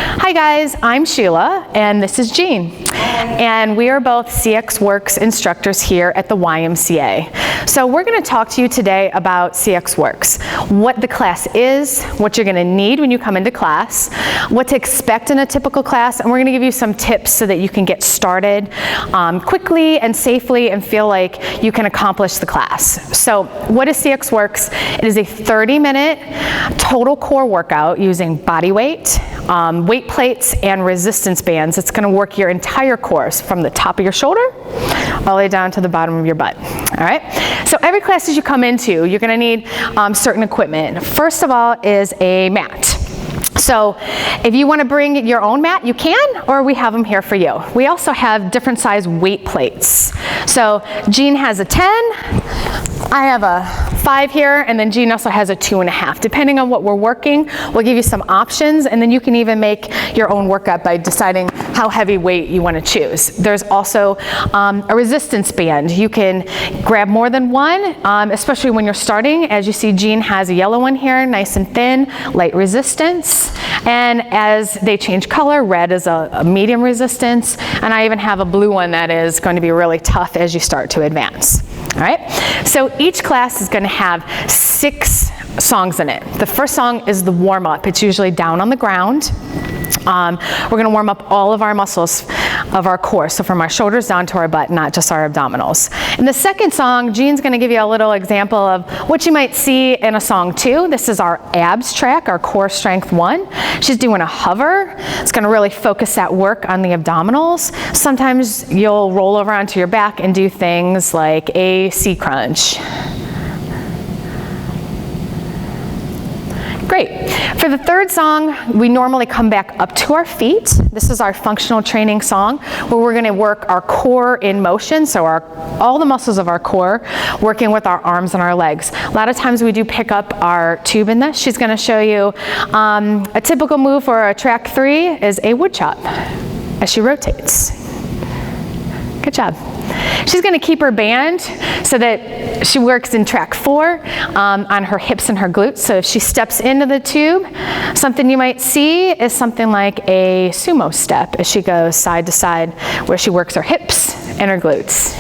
Hi guys, I'm Sheila and this is Jeanne. And we are both CXWORX instructors here at the YMCA. So we're going to talk to you today about CXWORX, what the class is, what you're going to need when you come into class, what to expect in a typical class, and we're going to give you some tips so that you can get started quickly and safely and feel like you can accomplish the class. So what is CXWORX? It is a 30-minute total core workout using body weight, weight plates, and resistance bands. It's going to work your entire course from the top of your shoulder all the way down to the bottom of your butt. All right? So every class that you come into, you're going to need certain equipment. First of all is a mat. So if you want to bring your own mat, you can, or we have them here for you. We also have different size weight plates. So Jeanne has a 10, I have a 5 here, and then Jeanne also has a 2.5. Depending on what we're working, we'll give you some options, and then you can even make your own workout by deciding how heavy weight you want to choose. There's also a resistance band. You can grab more than one, especially when you're starting. As you see, Jeanne has a yellow one here, nice and thin, light resistance. And as they change color, red is a medium resistance, and I even have a blue one that is going to be really tough as you start to advance. All right, so each class is going to have 6 songs in it. The first song is the warm-up. It's usually down on the ground. We're going to warm up all of our muscles of our core, so from our shoulders down to our butt, not just our abdominals. In the second song, Jeanne's going to give you a little example of what you might see in a song 2. This is our abs track, our core strength 1. She's doing a hover. It's going to really focus that work on the abdominals. Sometimes you'll roll over onto your back and do things like a C crunch. Great. For the third song, we normally come back up to our feet. This is our functional training song where we're going to work our core in motion, so all the muscles of our core working with our arms and our legs. A lot of times we do pick up our tube in this. She's going to show you a typical move for a track 3 is a wood chop as she rotates. Good job. She's going to keep her band so that she works in track 4 on her hips and her glutes. So if she steps into the tube, something you might see is something like a sumo step as she goes side to side where she works her hips and her glutes.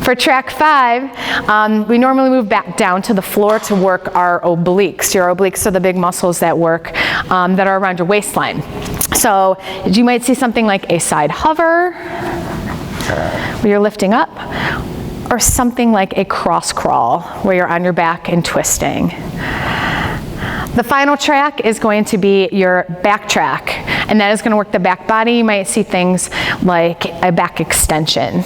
For track 5, we normally move back down to the floor to work our obliques. Your obliques are the big muscles that work that are around your waistline. So you might see something like a side hover where you're lifting up, or something like a cross crawl where you're on your back and twisting. The final track is going to be your back track, and that is going to work the back body. You might see things like a back extension.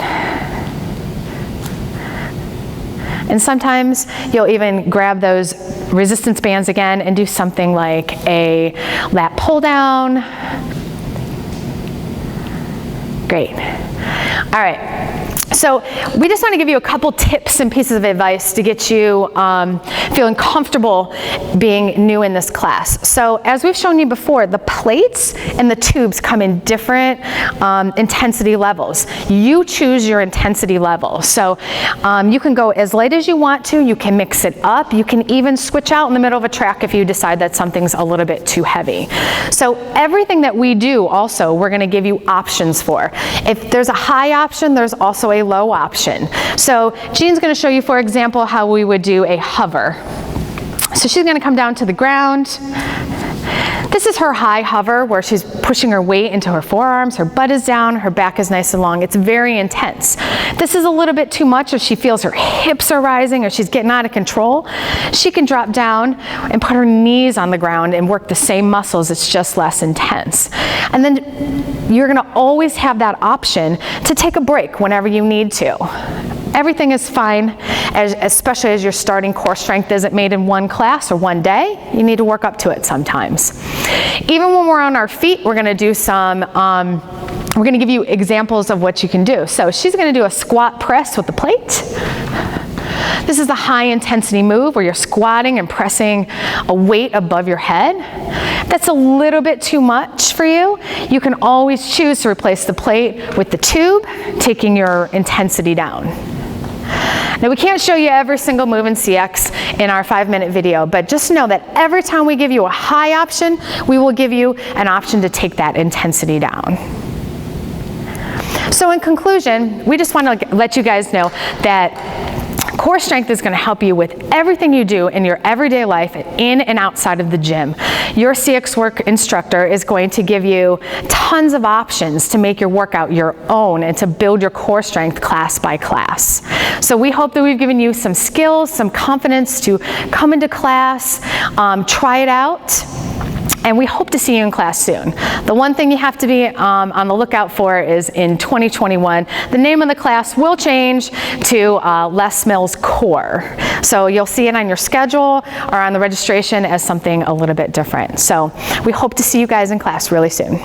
And sometimes you'll even grab those resistance bands again and do something like a lat pull down. Great. All right. So we just want to give you a couple tips and pieces of advice to get you feeling comfortable being new in this class. So as we've shown you before, the plates and the tubes come in different intensity levels. You choose your intensity level. So you can go as light as you want to. You can mix it up. You can even switch out in the middle of a track if you decide that something's a little bit too heavy. So everything that we do also, we're going to give you options for. If there's a high option, there's also a low option. So Jeanne's going to show you, for example, how we would do a hover. So she's going to come down to the ground. This is her high hover where she's pushing her weight into her forearms, her butt is down, her back is nice and long. It's very intense. This is a little bit too much if she feels her hips are rising or she's getting out of control. She can drop down and put her knees on the ground and work the same muscles. It's just less intense. And then you're going to always have that option to take a break whenever you need to. Everything is fine, especially as your starting core strength isn't made in one class or one day. You need to work up to it sometimes. Even when we're on our feet, we're going to do some, we're going to give you examples of what you can do. So she's going to do a squat press with the plate. This is a high intensity move where you're squatting and pressing a weight above your head. That's a little bit too much for you. You can always choose to replace the plate with the tube, taking your intensity down. Now we can't show you every single move in CX in our 5-minute video, but just know that every time we give you a high option, we will give you an option to take that intensity down. So in conclusion, we just want to let you guys know that core strength is going to help you with everything you do in your everyday life, in and outside of the gym. Your CXWORX instructor is going to give you tons of options to make your workout your own and to build your core strength class by class. So we hope that we've given you some skills, some confidence to come into class, try it out. And we hope to see you in class soon. The one thing you have to be on the lookout for is in 2021, the name of the class will change to LES MILLS Core. So you'll see it on your schedule or on the registration as something a little bit different. So we hope to see you guys in class really soon.